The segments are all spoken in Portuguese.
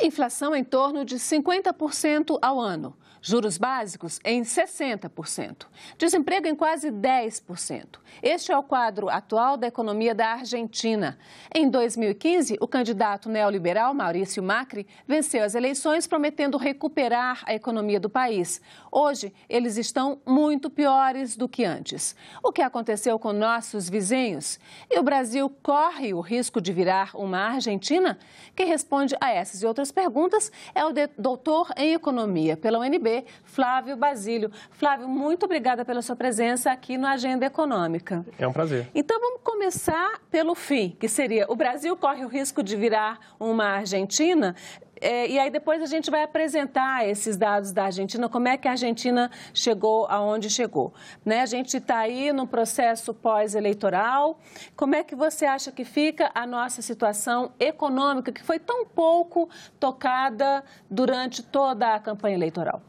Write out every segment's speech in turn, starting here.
Inflação em torno de 50% ao ano. Juros básicos em 60%. Desemprego em quase 10%. Este é o quadro atual da economia da Argentina. Em 2015, o candidato neoliberal Maurício Macri venceu as eleições prometendo recuperar a economia do país. Hoje, eles estão muito piores do que antes. O que aconteceu com nossos vizinhos? E o Brasil corre o risco de virar uma Argentina? Quem responde a essas e outras perguntas é o doutor em economia pela UNB, Flávio Basílio. Flávio, muito obrigada pela sua presença aqui no Agenda Econômica. É um prazer. Então vamos começar pelo fim, que seria: o Brasil corre o risco de virar uma Argentina? E aí depois a gente vai apresentar esses dados da Argentina, como é que a Argentina chegou aonde chegou. Né? A gente está aí no processo pós-eleitoral. Como é que você acha que fica a nossa situação econômica, que foi tão pouco tocada durante toda a campanha eleitoral?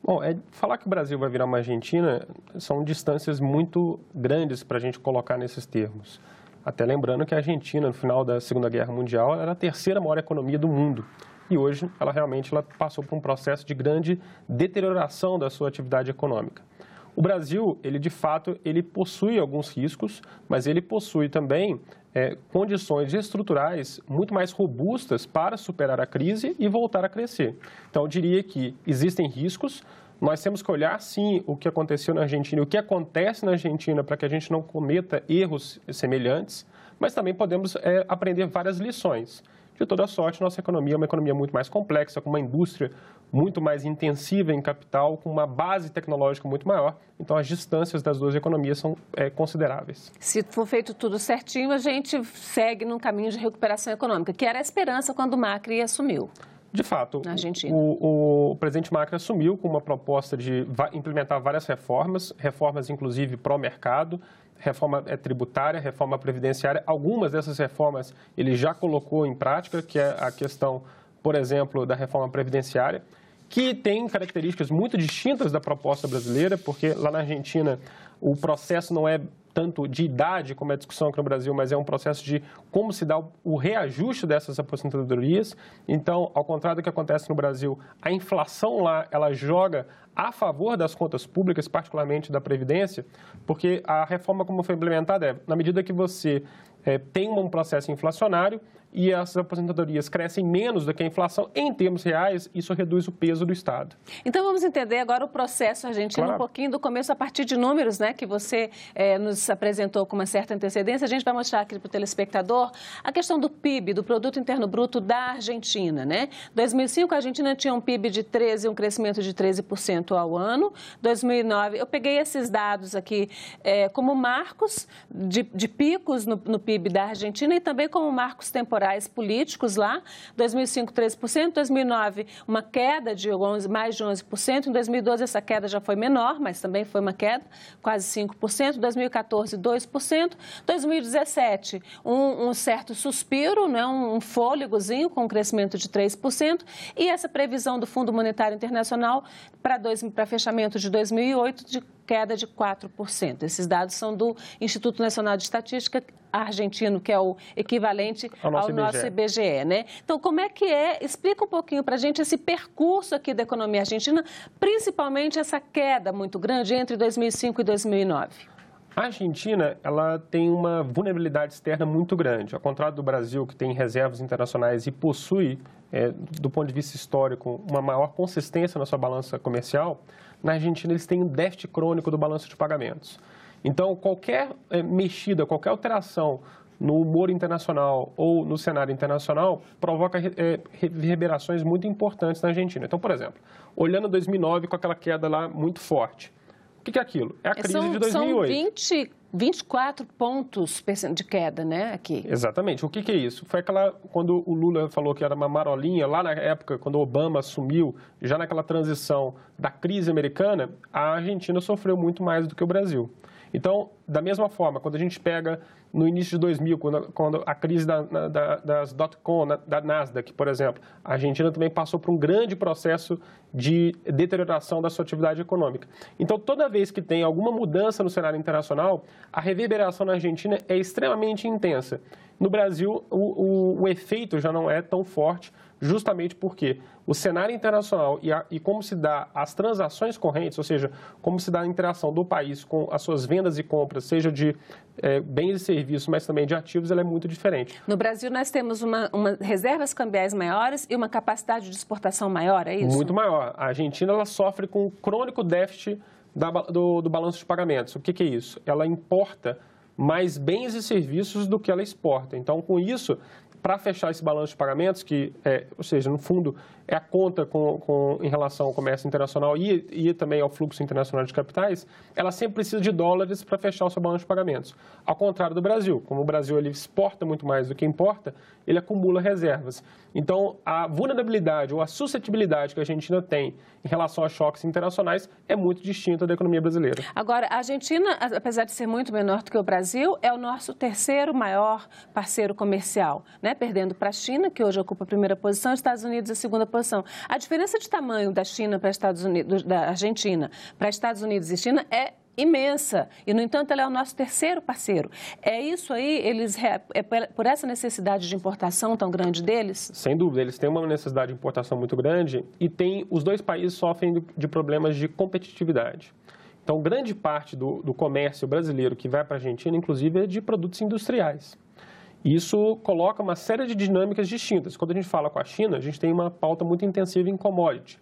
Bom, falar que o Brasil vai virar uma Argentina são distâncias muito grandes para a gente colocar nesses termos. Até lembrando que a Argentina, no final da Segunda Guerra Mundial, era a terceira maior economia do mundo. E hoje ela realmente passou por um processo de grande deterioração da sua atividade econômica. O Brasil, de fato, possui alguns riscos, mas ele possui também condições estruturais muito mais robustas para superar a crise e voltar a crescer. Então, eu diria que existem riscos. Nós temos que olhar, sim, o que aconteceu na Argentina e o que acontece na Argentina para que a gente não cometa erros semelhantes, mas também podemos aprender várias lições. De toda sorte, nossa economia é uma economia muito mais complexa, com uma indústria muito mais intensiva em capital, com uma base tecnológica muito maior. Então, as distâncias das duas economias são consideráveis. Se for feito tudo certinho, a gente segue num caminho de recuperação econômica, que era a esperança quando o Macri assumiu. De fato, o presidente Macri assumiu com uma proposta de implementar várias reformas inclusive pró-mercado, reforma tributária, reforma previdenciária. Algumas dessas reformas ele já colocou em prática, que é a questão, por exemplo, da reforma previdenciária, que tem características muito distintas da proposta brasileira, porque lá na Argentina o processo não é tanto de idade como é a discussão aqui no Brasil, mas é um processo de como se dá o reajuste dessas aposentadorias. Então, ao contrário do que acontece no Brasil, a inflação lá, ela joga a favor das contas públicas, particularmente da Previdência, porque a reforma como foi implementada na medida que você tem um processo inflacionário e as aposentadorias crescem menos do que a inflação, em termos reais, isso reduz o peso do Estado. Então, vamos entender agora o processo argentino, claro, um pouquinho do começo, a partir de números, né, que você nos apresentou com uma certa antecedência. A gente vai mostrar aqui para o telespectador a questão do PIB, do Produto Interno Bruto da Argentina. Né? Em 2005, a Argentina tinha um PIB de 13%, um crescimento de 13% ao ano. 2009, eu peguei esses dados aqui como marcos de picos no PIB da Argentina e também como marcos temporais políticos lá. 2005, 13%, 2009, uma queda de mais de 11%, em 2012 essa queda já foi menor, mas também foi uma queda, quase 5%, 2014, 2%, 2017, um certo suspiro, né, um fôlegozinho com um crescimento de 3%, e essa previsão do Fundo Monetário Internacional para fechamento de 2008 de queda de 4%. Esses dados são do Instituto Nacional de Estatística argentino, que é o equivalente ao nosso IBGE, né? Então, como é que explica um pouquinho para a gente esse percurso aqui da economia argentina, principalmente essa queda muito grande entre 2005 e 2009. A Argentina, ela tem uma vulnerabilidade externa muito grande. Ao contrário do Brasil, que tem reservas internacionais e possui, do ponto de vista histórico, uma maior consistência na sua balança comercial, na Argentina eles têm um déficit crônico do balanço de pagamentos. Então, qualquer mexida, qualquer alteração no humor internacional ou no cenário internacional provoca reverberações muito importantes na Argentina. Então, por exemplo, olhando 2009 com aquela queda lá muito forte, o que é aquilo? É a crise de 2008. São 24 pontos de queda, né, aqui. Exatamente. O que é isso? Foi quando o Lula falou que era uma marolinha, lá na época, quando o Obama assumiu, já naquela transição da crise americana, a Argentina sofreu muito mais do que o Brasil. Então, da mesma forma, quando a gente pega no início de 2000, quando a crise das dot-com, da Nasdaq, por exemplo, a Argentina também passou por um grande processo de deterioração da sua atividade econômica. Então, toda vez que tem alguma mudança no cenário internacional, a reverberação na Argentina é extremamente intensa. No Brasil, o efeito já não é tão forte, justamente porque o cenário internacional e como se dá as transações correntes, ou seja, como se dá a interação do país com as suas vendas e compras, seja de bens e serviços, mas também de ativos, ela é muito diferente. No Brasil, nós temos uma reservas cambiais maiores e uma capacidade de exportação maior, é isso? Muito maior. A Argentina ela sofre com um crônico déficit do balanço de pagamentos. O que é isso? Ela importa mais bens e serviços do que ela exporta. Então, com isso, para fechar esse balanço de pagamentos, ou seja, no fundo, é a conta em relação ao comércio internacional e também ao fluxo internacional de capitais, ela sempre precisa de dólares para fechar o seu balanço de pagamentos. Ao contrário do Brasil, como o Brasil ele exporta muito mais do que importa, ele acumula reservas. Então, a vulnerabilidade ou a suscetibilidade que a Argentina tem em relação a choques internacionais é muito distinta da economia brasileira. Agora, a Argentina, apesar de ser muito menor do que o Brasil, é o nosso terceiro maior parceiro comercial, né? Perdendo para a China, que hoje ocupa a primeira posição, e Estados Unidos a segunda posição. A diferença de tamanho da China para Estados Unidos, da Argentina para Estados Unidos e China é imensa e, no entanto, ela é o nosso terceiro parceiro. É isso aí? É por essa necessidade de importação tão grande deles? Sem dúvida, eles têm uma necessidade de importação muito grande e os dois países sofrem de problemas de competitividade. Então, grande parte do comércio brasileiro que vai para a Argentina, inclusive, é de produtos industriais. Isso coloca uma série de dinâmicas distintas. Quando a gente fala com a China, a gente tem uma pauta muito intensiva em commodity.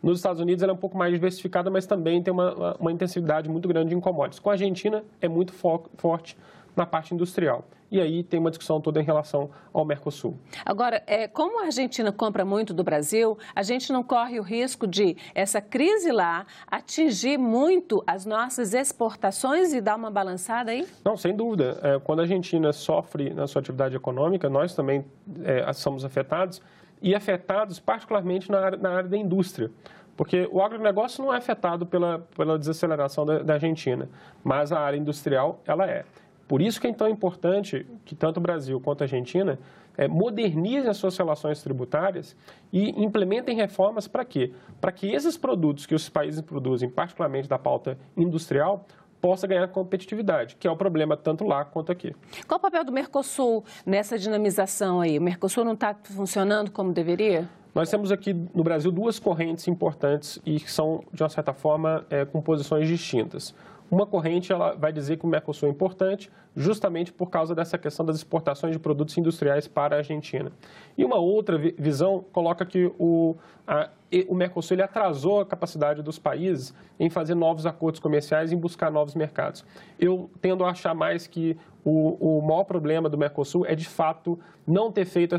Nos Estados Unidos ela é um pouco mais diversificada, mas também tem uma intensividade muito grande em commodities. Com a Argentina é muito forte na parte industrial. E aí tem uma discussão toda em relação ao Mercosul. Agora, como a Argentina compra muito do Brasil, a gente não corre o risco de essa crise lá atingir muito as nossas exportações e dar uma balançada aí? Não, sem dúvida. Quando a Argentina sofre na sua atividade econômica, nós também somos afetados, e afetados particularmente na área da indústria. Porque o agronegócio não é afetado pela desaceleração da Argentina, mas a área industrial, ela é. Por isso que é tão importante que tanto o Brasil quanto a Argentina modernizem as suas relações tributárias e implementem reformas para quê? Para que esses produtos que os países produzem, particularmente da pauta industrial, possa ganhar competitividade, que é o problema tanto lá quanto aqui. Qual o papel do Mercosul nessa dinamização aí? O Mercosul não está funcionando como deveria? Nós temos aqui no Brasil duas correntes importantes e que são, de uma certa forma, com posições distintas. Uma corrente ela vai dizer que o Mercosul é importante justamente por causa dessa questão das exportações de produtos industriais para a Argentina. E uma outra visão coloca que o Mercosul ele atrasou a capacidade dos países em fazer novos acordos comerciais e em buscar novos mercados. Eu tendo a achar mais que o maior problema do Mercosul é, de fato, não ter feito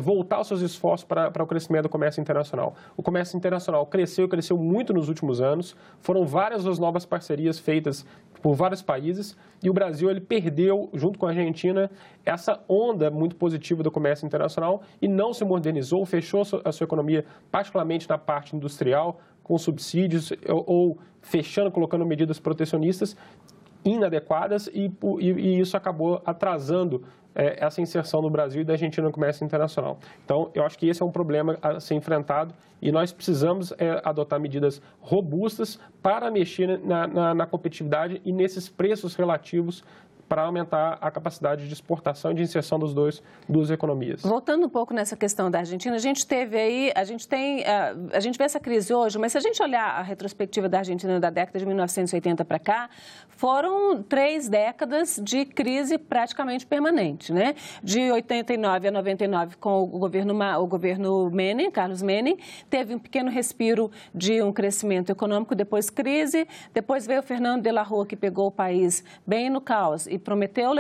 voltar os seus esforços para o crescimento do comércio internacional. O comércio internacional cresceu muito nos últimos anos, foram várias as novas parcerias feitas por vários países e o Brasil ele perdeu, junto com a Argentina, essa onda muito positiva do comércio internacional e não se modernizou, fechou a sua economia, particularmente na parte industrial, com subsídios ou fechando, colocando medidas protecionistas inadequadas e isso acabou atrasando essa inserção do Brasil e da Argentina no comércio internacional. Então, eu acho que esse é um problema a ser enfrentado e nós precisamos adotar medidas robustas para mexer na competitividade e nesses preços relativos para aumentar a capacidade de exportação e de inserção das duas economias. Voltando um pouco nessa questão da Argentina, a gente vê essa crise hoje, mas se a gente olhar a retrospectiva da Argentina da década de 1980 para cá, foram 3 décadas de crise praticamente permanente, né? De 89 a 99 com o governo Menem, Carlos Menem, teve um pequeno respiro de um crescimento econômico, depois crise, depois veio o Fernando de la Rúa, que pegou o país bem no caos e prometeu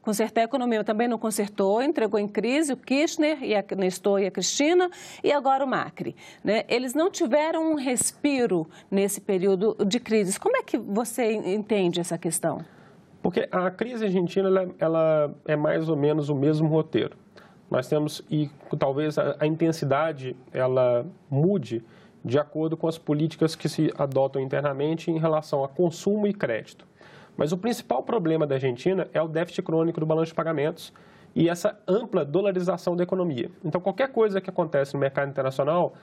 consertar a economia, também não consertou, entregou em crise o Kirchner, e a Nestor e a Cristina, e agora o Macri, né? Eles não tiveram um respiro nesse período de crise. Como é que você entende essa questão? Porque a crise argentina ela é mais ou menos o mesmo roteiro. Nós temos, e talvez a intensidade ela mude de acordo com as políticas que se adotam internamente em relação a consumo e crédito. Mas o principal problema da Argentina é o déficit crônico do balanço de pagamentos e essa ampla dolarização da economia. Então, qualquer coisa que acontece no mercado internacional,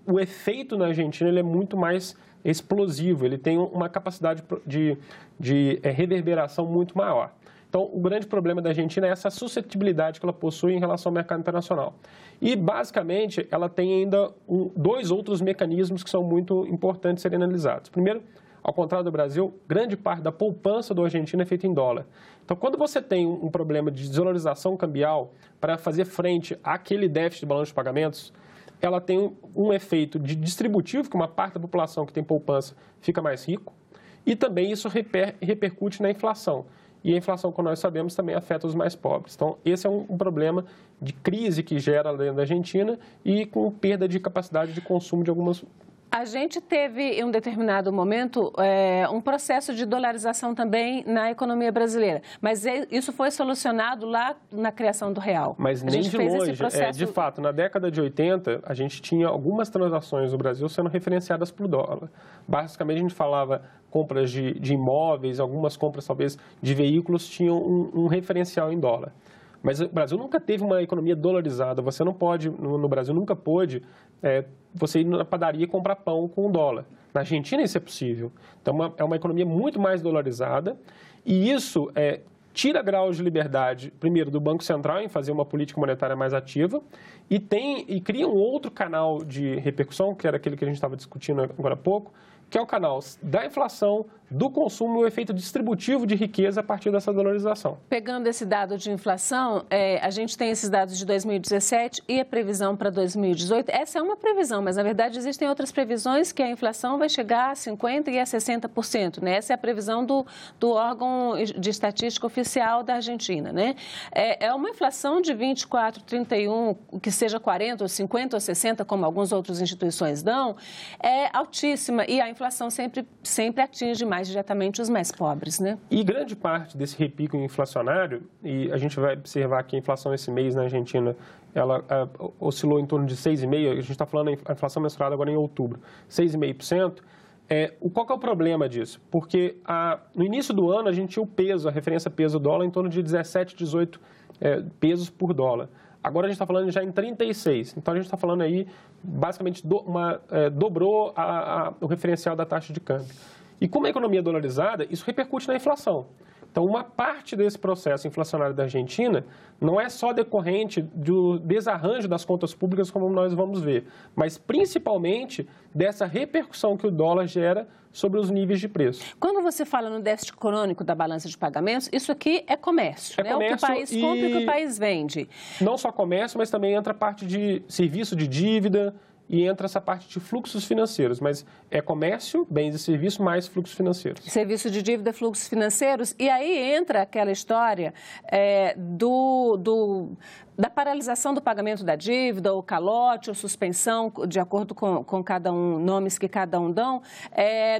o efeito na Argentina ele é muito mais explosivo, ele tem uma capacidade de reverberação muito maior. Então, o grande problema da Argentina é essa suscetibilidade que ela possui em relação ao mercado internacional. E, basicamente, ela tem ainda dois outros mecanismos que são muito importantes serem analisados. Primeiro, ao contrário do Brasil, grande parte da poupança do argentino é feita em dólar. Então, quando você tem um problema de desvalorização cambial para fazer frente àquele déficit de balanço de pagamentos, ela tem um efeito de distributivo, que uma parte da população que tem poupança fica mais rico, e também isso repercute na inflação. E a inflação, como nós sabemos, também afeta os mais pobres. Então, esse é um problema de crise que gera dentro da Argentina e com perda de capacidade de consumo de algumas... A gente teve, em um determinado momento, um processo de dolarização também na economia brasileira. Mas isso foi solucionado lá na criação do real. Mas nem de longe. De fato, na década de 80, a gente tinha algumas transações no Brasil sendo referenciadas por dólar. Basicamente, a gente falava compras de imóveis, algumas compras, talvez, de veículos tinham um referencial em dólar. Mas o Brasil nunca teve uma economia dolarizada. Você não pode, no Brasil nunca pôde, você ir na padaria e comprar pão com dólar. Na Argentina isso é possível. Então é uma economia muito mais dolarizada e isso tira graus de liberdade, primeiro, do Banco Central em fazer uma política monetária mais ativa e cria um outro canal de repercussão, que era aquele que a gente estava discutindo agora há pouco, que é o canal da inflação, do consumo e o efeito distributivo de riqueza a partir dessa dolarização. Pegando esse dado de inflação, a gente tem esses dados de 2017 e a previsão para 2018. Essa é uma previsão, mas na verdade existem outras previsões que a inflação vai chegar a 50% e a 60%. Né? Essa é a previsão do órgão de estatística oficial da Argentina. Né? É uma inflação de 24%, 31%, que seja 40%, ou 50% ou 60%, como algumas outras instituições dão, é altíssima e a inflação sempre atinge mais diretamente os mais pobres, né? E grande parte desse repique inflacionário, e a gente vai observar que a inflação esse mês na Argentina, ela oscilou em torno de 6,5%, a gente está falando a inflação mensurada agora em outubro, 6,5%. Qual que é o problema disso? Porque no início do ano a gente tinha o peso, a referência peso-dólar em torno de 17, 18 pesos por dólar. Agora a gente está falando já em 36. Então a gente está falando aí, basicamente, dobrou o referencial da taxa de câmbio. E como a economia é dolarizada, isso repercute na inflação. Então, uma parte desse processo inflacionário da Argentina não é só decorrente do desarranjo das contas públicas, como nós vamos ver, mas principalmente dessa repercussão que o dólar gera sobre os níveis de preço. Quando você fala no déficit crônico da balança de pagamentos, isso aqui é comércio, né? Comércio, o que o país compra e o que o país vende. Não só comércio, mas também entra a parte de serviço de dívida, e entra essa parte de fluxos financeiros, mas é comércio, bens e serviços, mais fluxos financeiros. Serviço de dívida, fluxos financeiros, e aí entra aquela história da paralisação do pagamento da dívida, ou calote, ou suspensão, de acordo com cada um, nomes que cada um dão,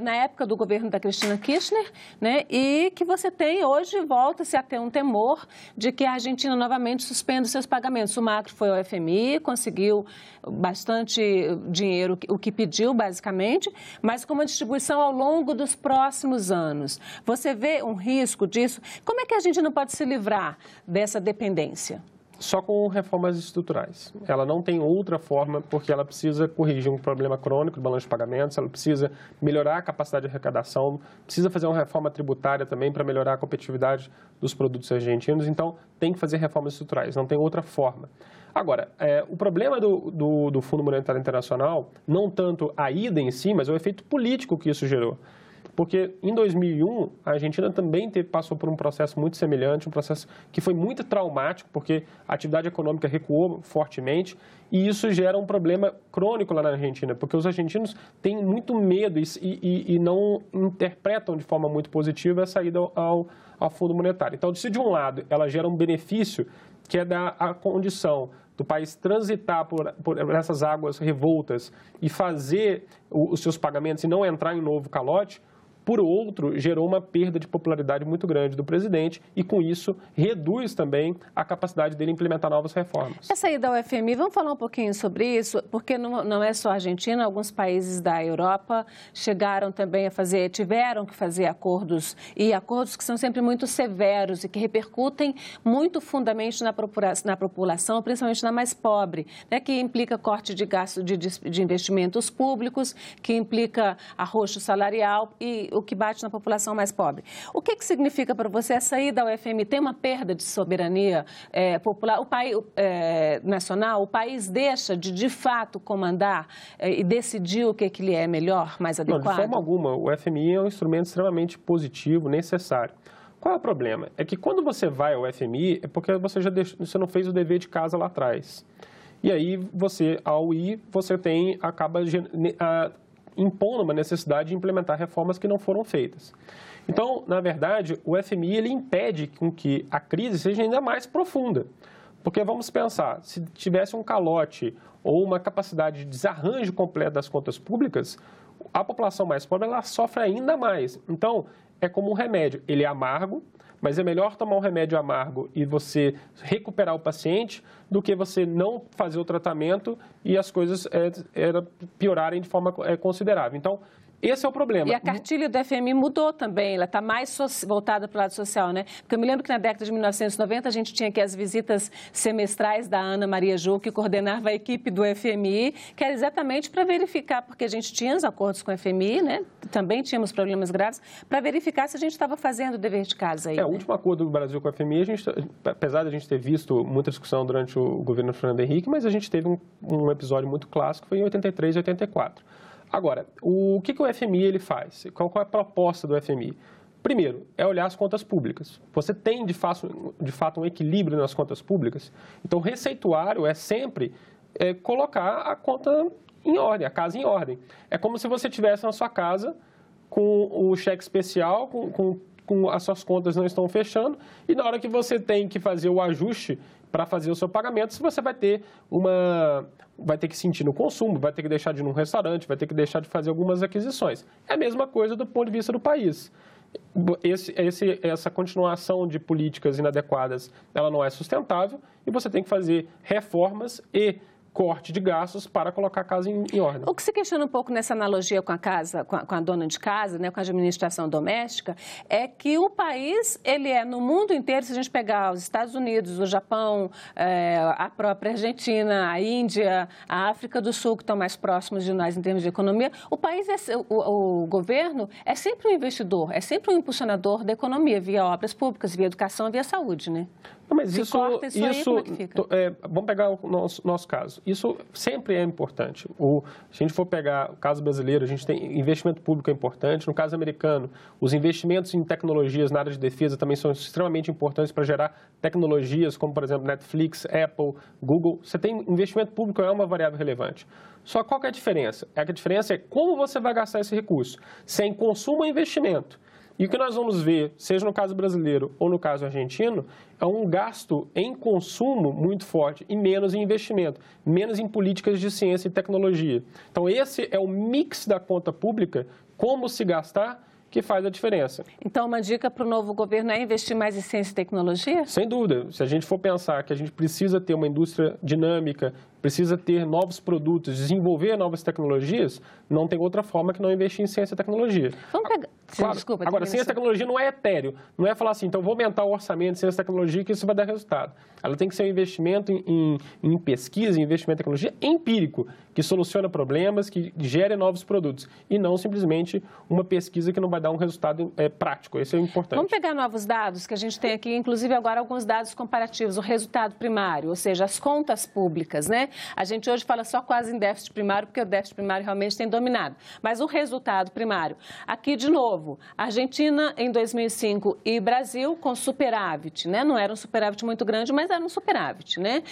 na época do governo da Cristina Kirchner, né, e que você tem hoje, volta-se a ter um temor de que a Argentina novamente suspenda os seus pagamentos. O Macri foi ao FMI, conseguiu bastante dinheiro, o que pediu, basicamente, mas com uma distribuição ao longo dos próximos anos. Você vê um risco disso? Como é que a gente não pode se livrar dessa dependência? Só com reformas estruturais. Ela não tem outra forma, porque ela precisa corrigir um problema crônico do balanço de pagamentos, ela precisa melhorar a capacidade de arrecadação, precisa fazer uma reforma tributária também para melhorar a competitividade dos produtos argentinos, então tem que fazer reformas estruturais, não tem outra forma. Agora, o problema do Fundo Monetário Internacional, não tanto a ida em si, mas o efeito político que isso gerou. Porque em 2001, a Argentina também passou por um processo muito semelhante, um processo que foi muito traumático, porque a atividade econômica recuou fortemente, e isso gera um problema crônico lá na Argentina, porque os argentinos têm muito medo e não interpretam de forma muito positiva a saída ao Fundo Monetário. Então, se de um lado ela gera um benefício, que é dar a condição do país transitar por essas águas revoltas e fazer os seus pagamentos e não entrar em novo calote, por outro, gerou uma perda de popularidade muito grande do presidente e, com isso, reduz também a capacidade dele implementar novas reformas. Essa ida ao FMI, vamos falar um pouquinho sobre isso, porque não é só a Argentina, alguns países da Europa chegaram também tiveram que fazer acordos, e acordos que são sempre muito severos e que repercutem muito fundamentalmente na população, principalmente na mais pobre, né, que implica corte de gasto de investimentos públicos, que implica arroxo salarial e o que bate na população mais pobre. O que significa para você a saída ao FMI? Tem uma perda de soberania popular? O país nacional, o país deixa de fato comandar e decidir o que lhe é melhor, mais adequado? Não, de forma alguma. O FMI é um instrumento extremamente positivo, necessário. Qual é o problema? É que quando você vai ao FMI, é porque você não fez o dever de casa lá atrás. E aí, ao ir, você acaba impondo uma necessidade de implementar reformas que não foram feitas. Então, na verdade, o FMI ele impede com que a crise seja ainda mais profunda. Porque vamos pensar, se tivesse um calote ou uma capacidade de desarranjo completo das contas públicas, a população mais pobre ela sofre ainda mais. Então, é como um remédio. Ele é amargo, mas é melhor tomar um remédio amargo e você recuperar o paciente do que você não fazer o tratamento e as coisas piorarem de forma considerável. Então, esse é o problema. E a cartilha do FMI mudou também, ela está mais voltada para o lado social, né? Porque eu me lembro que na década de 1990 a gente tinha aqui as visitas semestrais da Ana Maria Ju, que coordenava a equipe do FMI, que era exatamente para verificar, porque a gente tinha os acordos com o FMI, né? Também tínhamos problemas graves, para verificar se a gente estava fazendo o dever de casa aí. O último acordo do Brasil com o FMI, apesar de a gente ter visto muita discussão durante o governo Fernando Henrique, mas a gente teve um episódio muito clássico, foi em 83 e 84. Agora, o que o FMI ele faz? Qual é a proposta do FMI? Primeiro, é olhar as contas públicas. Você tem, de fato, um equilíbrio nas contas públicas? Então, o receituário é sempre colocar a conta em ordem, a casa em ordem. É como se você estivesse na sua casa com o cheque especial, com as suas contas não estão fechando, e na hora que você tem que fazer o ajuste para fazer o seu pagamento, você vai ter que sentir no consumo, vai ter que deixar de ir num restaurante, vai ter que deixar de fazer algumas aquisições. É a mesma coisa do ponto de vista do país. Essa continuação de políticas inadequadas, ela não é sustentável e você tem que fazer reformas e corte de gastos para colocar a casa em ordem. O que se questiona um pouco nessa analogia com a casa, com a dona de casa, né, com a administração doméstica, é que o país, ele é no mundo inteiro, se a gente pegar os Estados Unidos, o Japão, a própria Argentina, a Índia, a África do Sul, que estão mais próximos de nós em termos de economia, o país, o governo é sempre um investidor, é sempre um impulsionador da economia, via obras públicas, via educação, via saúde, né? Mas isso aí, como é que fica? Vamos pegar o nosso caso. Isso sempre é importante. Se a gente for pegar o caso brasileiro, a gente tem investimento público é importante. No caso americano, os investimentos em tecnologias na área de defesa também são extremamente importantes para gerar tecnologias como, por exemplo, Netflix, Apple, Google. Você tem investimento público, é uma variável relevante. Só qual que é a diferença? A diferença é como você vai gastar esse recurso. Se é em consumo ou investimento. E o que nós vamos ver, seja no caso brasileiro ou no caso argentino, é um gasto em consumo muito forte e menos em investimento, menos em políticas de ciência e tecnologia. Então, esse é o mix da conta pública, como se gastar, que faz a diferença. Então, uma dica para o novo governo é investir mais em ciência e tecnologia? Sem dúvida. Se a gente for pensar que a gente precisa ter uma indústria dinâmica, precisa ter novos produtos, desenvolver novas tecnologias, não tem outra forma que não investir em ciência e tecnologia. Vamos pegar... Claro. Desculpa. Agora, ciência e tecnologia não é etéreo. Não é falar assim, então vou aumentar o orçamento de ciência e tecnologia que isso vai dar resultado. Ela tem que ser um investimento em pesquisa, investimento em tecnologia empírico, que soluciona problemas, que gere novos produtos. E não simplesmente uma pesquisa que não vai dar um resultado prático. Isso é importante. Vamos pegar novos dados que a gente tem aqui, inclusive agora alguns dados comparativos. O resultado primário, ou seja, as contas públicas, né? A gente hoje fala só quase em déficit primário, porque o déficit primário realmente tem dominado. Mas o resultado primário, aqui de novo, Argentina em 2005 e Brasil com superávit, né? Não era um superávit muito grande, mas era um superávit, né?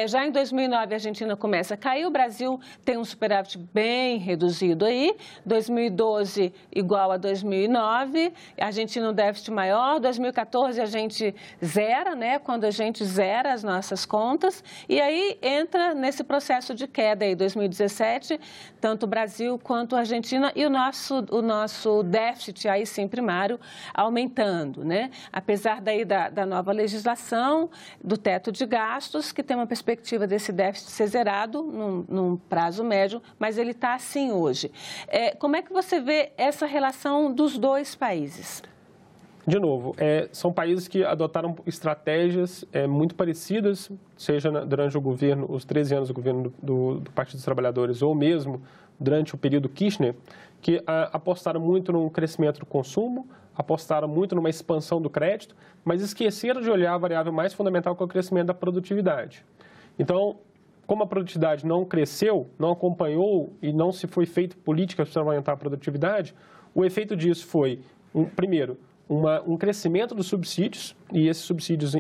Já em 2009 a Argentina começa a cair, o Brasil tem um superávit bem reduzido aí, 2012 igual a 2009, a Argentina um déficit maior, 2014 a gente zera, né? Quando a gente zera as nossas contas, e aí entra nesse processo de queda aí, 2017, tanto o Brasil quanto a Argentina e o nosso déficit, aí sim, primário, aumentando, né? Apesar daí da nova legislação, do teto de gastos, que tem uma perspectiva desse déficit ser zerado num prazo médio, mas ele está assim hoje. Como é que você vê essa relação dos dois países? De novo, são países que adotaram estratégias muito parecidas, seja durante o governo, os 13 anos do governo do Partido dos Trabalhadores, ou mesmo durante o período Kirchner, que apostaram muito no crescimento do consumo, apostaram muito numa expansão do crédito, mas esqueceram de olhar a variável mais fundamental, que é o crescimento da produtividade. Então, como a produtividade não cresceu, não acompanhou e não se foi feito políticas para aumentar a produtividade, o efeito disso foi, primeiro, um crescimento dos subsídios, e esses subsídios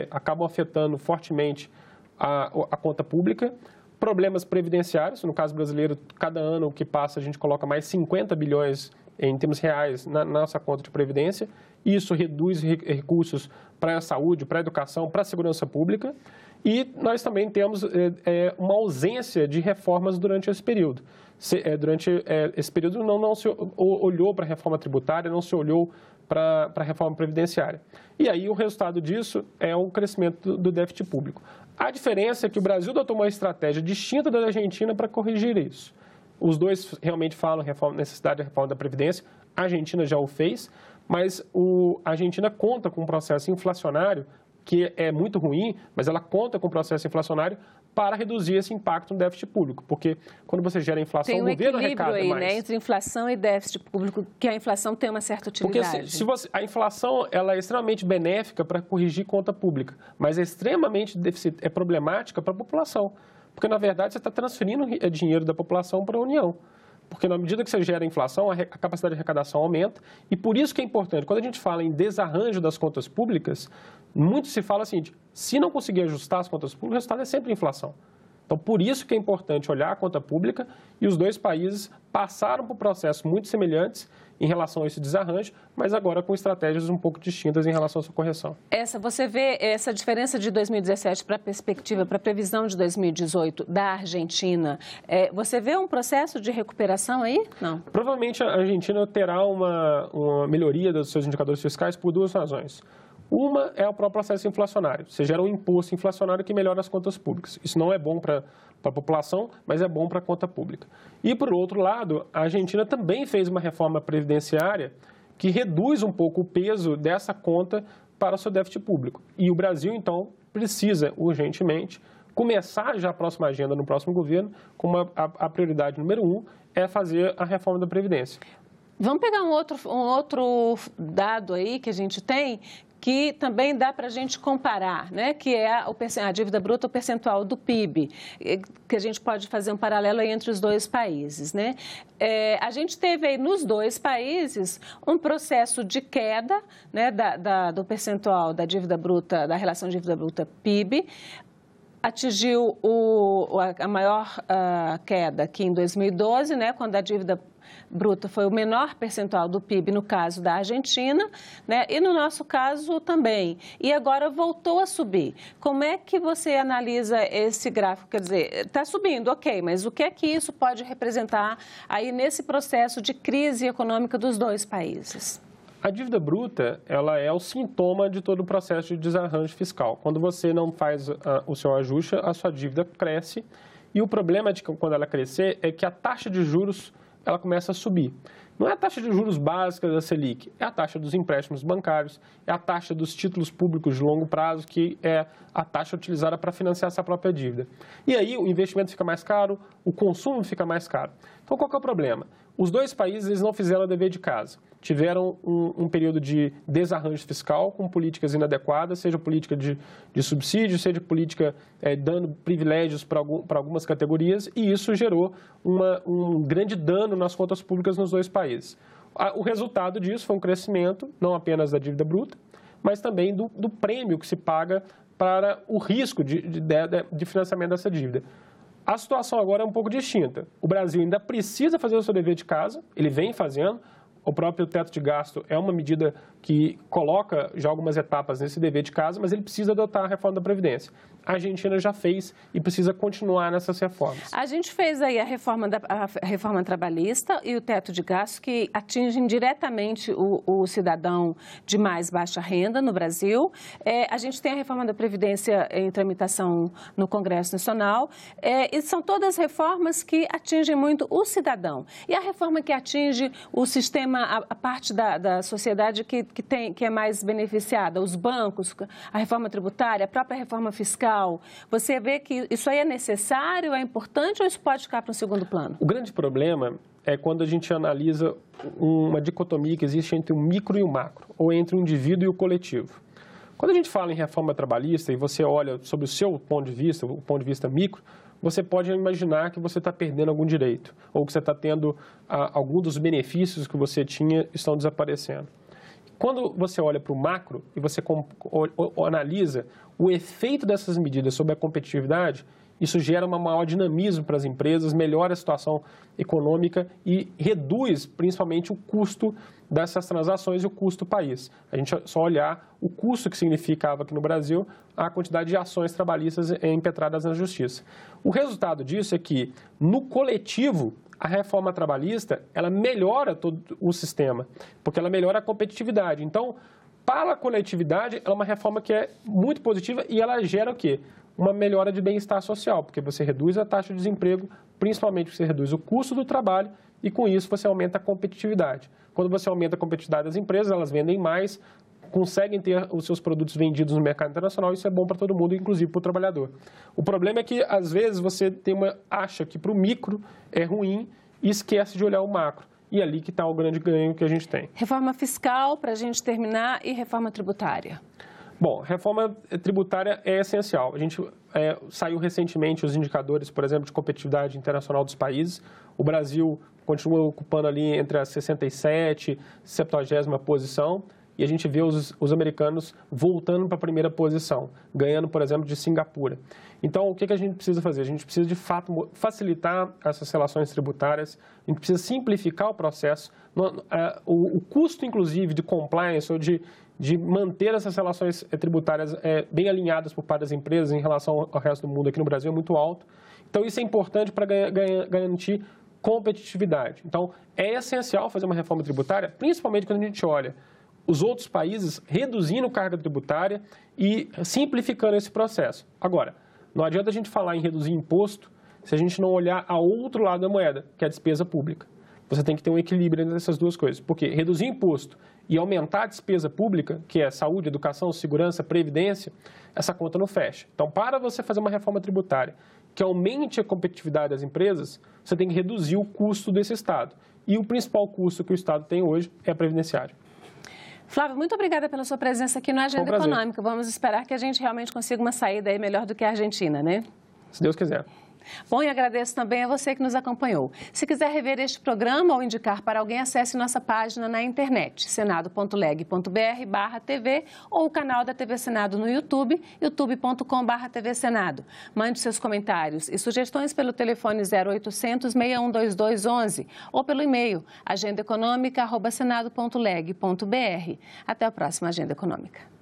acabam afetando fortemente a conta pública, problemas previdenciários, no caso brasileiro, cada ano que passa a gente coloca mais 50 bilhões em termos reais na nossa conta de previdência, e isso reduz recursos para a saúde, para a educação, para a segurança pública, e nós também temos uma ausência de reformas durante esse período. Durante esse período não se olhou para a reforma tributária, não se olhou para a reforma previdenciária. E aí o resultado disso é o crescimento do déficit público. A diferença é que o Brasil adotou uma estratégia distinta da Argentina para corrigir isso. Os dois realmente falam necessidade da reforma da Previdência, a Argentina já o fez, mas a Argentina conta com um processo inflacionário que é muito ruim, mas ela conta com um processo inflacionário para reduzir esse impacto no déficit público, porque quando você gera inflação, o governo arrecada mais. Tem um equilíbrio aí, né, entre inflação e déficit público, que a inflação tem uma certa utilidade. Porque a inflação ela é extremamente benéfica para corrigir conta pública, mas é extremamente problemática para a população, porque, na verdade, você está transferindo dinheiro da população para a União. Porque na medida que você gera inflação, a capacidade de arrecadação aumenta. E por isso que é importante, quando a gente fala em desarranjo das contas públicas, muito se fala assim, se não conseguir ajustar as contas públicas, o resultado é sempre inflação. Então, por isso que é importante olhar a conta pública, e os dois países passaram por processos muito semelhantes em relação a esse desarranjo, mas agora com estratégias um pouco distintas em relação à sua correção. Você vê essa diferença de 2017 para a perspectiva, para a previsão de 2018 da Argentina, você vê um processo de recuperação aí? Não. Provavelmente a Argentina terá uma melhoria dos seus indicadores fiscais por duas razões. Uma é o próprio processo inflacionário. Você gera um imposto inflacionário que melhora as contas públicas. Isso não é bom para a população, mas é bom para a conta pública. E, por outro lado, a Argentina também fez uma reforma previdenciária que reduz um pouco o peso dessa conta para o seu déficit público. E o Brasil, então, precisa urgentemente começar já a próxima agenda no próximo governo, com a prioridade número 1 é fazer a reforma da Previdência. Vamos pegar um outro dado aí que a gente tem, que também dá para a gente comparar, né? Que é a dívida bruta, o percentual do PIB, que a gente pode fazer um paralelo aí entre os dois países, né? A gente teve aí nos dois países um processo de queda, né, do percentual da dívida bruta, da relação dívida bruta-PIB, atingiu a maior queda aqui em 2012, né, quando a dívida bruta foi o menor percentual do PIB no caso da Argentina, né, e no nosso caso também. E agora voltou a subir. Como é que você analisa esse gráfico? Quer dizer, está subindo, ok, mas o que é que isso pode representar aí nesse processo de crise econômica dos dois países? A dívida bruta, ela é o sintoma de todo o processo de desarranjo fiscal. Quando você não faz o seu ajuste, a sua dívida cresce. E o problema de quando ela crescer é que a taxa de juros ela começa a subir. Não é a taxa de juros básica da Selic, é a taxa dos empréstimos bancários, é a taxa dos títulos públicos de longo prazo, que é a taxa utilizada para financiar essa própria dívida. E aí o investimento fica mais caro, o consumo fica mais caro. Então, qual que é o problema? Os dois países eles não fizeram o dever de casa. Tiveram um período de desarranjo fiscal com políticas inadequadas, seja política de subsídio, seja política dando privilégios para algumas categorias, e isso gerou um grande dano nas contas públicas nos dois países. O resultado disso foi um crescimento, não apenas da dívida bruta, mas também do prêmio que se paga para o risco de financiamento dessa dívida. A situação agora é um pouco distinta. O Brasil ainda precisa fazer o seu dever de casa, ele vem fazendo. O próprio teto de gasto é uma medida que coloca já algumas etapas nesse dever de casa, mas ele precisa adotar a reforma da Previdência. A Argentina já fez e precisa continuar nessas reformas. A gente fez aí a reforma trabalhista e o teto de gasto que atingem diretamente o cidadão de mais baixa renda no Brasil. A gente tem a reforma da Previdência em tramitação no Congresso Nacional. E são todas reformas que atingem muito o cidadão. E a reforma que atinge o sistema, a parte da sociedade que que é mais beneficiada? Os bancos, a reforma tributária, a própria reforma fiscal? Você vê que isso aí é necessário, é importante ou isso pode ficar para um segundo plano? O grande problema é quando a gente analisa uma dicotomia que existe entre o micro e o macro, ou entre o indivíduo e o coletivo. Quando a gente fala em reforma trabalhista e você olha sobre o seu ponto de vista, o ponto de vista micro, você pode imaginar que você está perdendo algum direito, ou que você está tendo algum dos benefícios que você tinha estão desaparecendo. Quando você olha para o macro e você analisa o efeito dessas medidas sobre a competitividade, isso gera um maior dinamismo para as empresas, melhora a situação econômica e reduz principalmente o custo dessas transações e o custo do país. A gente só olhar o custo que significava aqui no Brasil a quantidade de ações trabalhistas impetradas na justiça. O resultado disso é que, no coletivo, a reforma trabalhista ela melhora todo o sistema, porque ela melhora a competitividade. Então, para a coletividade, ela é uma reforma que é muito positiva e ela gera o quê? Uma melhora de bem-estar social, porque você reduz a taxa de desemprego, principalmente você reduz o custo do trabalho e, com isso, você aumenta a competitividade. Quando você aumenta a competitividade das empresas, elas vendem mais, conseguem ter os seus produtos vendidos no mercado internacional, isso é bom para todo mundo, inclusive para o trabalhador. O problema é que, às vezes, você acha que para o micro é ruim e esquece de olhar o macro. E ali que está o grande ganho que a gente tem. Reforma fiscal, para a gente terminar, e reforma tributária? Bom, reforma tributária é essencial. A gente saiu recentemente os indicadores, por exemplo, de competitividade internacional dos países. O Brasil continua ocupando ali entre a 67ª e 70ª posição. E a gente vê os americanos voltando para a primeira posição, ganhando, por exemplo, de Singapura. Então, o que a gente precisa fazer? A gente precisa, de fato, facilitar essas relações tributárias, a gente precisa simplificar o processo. O custo, inclusive, de compliance ou de manter essas relações tributárias bem alinhadas por parte das empresas em relação ao resto do mundo aqui no Brasil é muito alto. Então, isso é importante para garantir competitividade. Então, é essencial fazer uma reforma tributária, principalmente quando a gente olha os outros países reduzindo carga tributária e simplificando esse processo. Agora, não adianta a gente falar em reduzir imposto se a gente não olhar ao outro lado da moeda, que é a despesa pública. Você tem que ter um equilíbrio entre essas duas coisas, porque reduzir imposto e aumentar a despesa pública, que é saúde, educação, segurança, previdência, essa conta não fecha. Então, para você fazer uma reforma tributária que aumente a competitividade das empresas, você tem que reduzir o custo desse Estado. E o principal custo que o Estado tem hoje é previdenciário. Flávio, muito obrigada pela sua presença aqui no Agenda Econômica. Vamos esperar que a gente realmente consiga uma saída aí melhor do que a Argentina, né? Se Deus quiser. Bom, e agradeço também a você que nos acompanhou. Se quiser rever este programa ou indicar para alguém, acesse nossa página na internet, senado.leg.br/TV ou o canal da TV Senado no YouTube, youtube.com/TV Senado. Mande seus comentários e sugestões pelo telefone 0800 612211 ou pelo e-mail agendaeconomica@senado.leg.br. Até a próxima Agenda Econômica.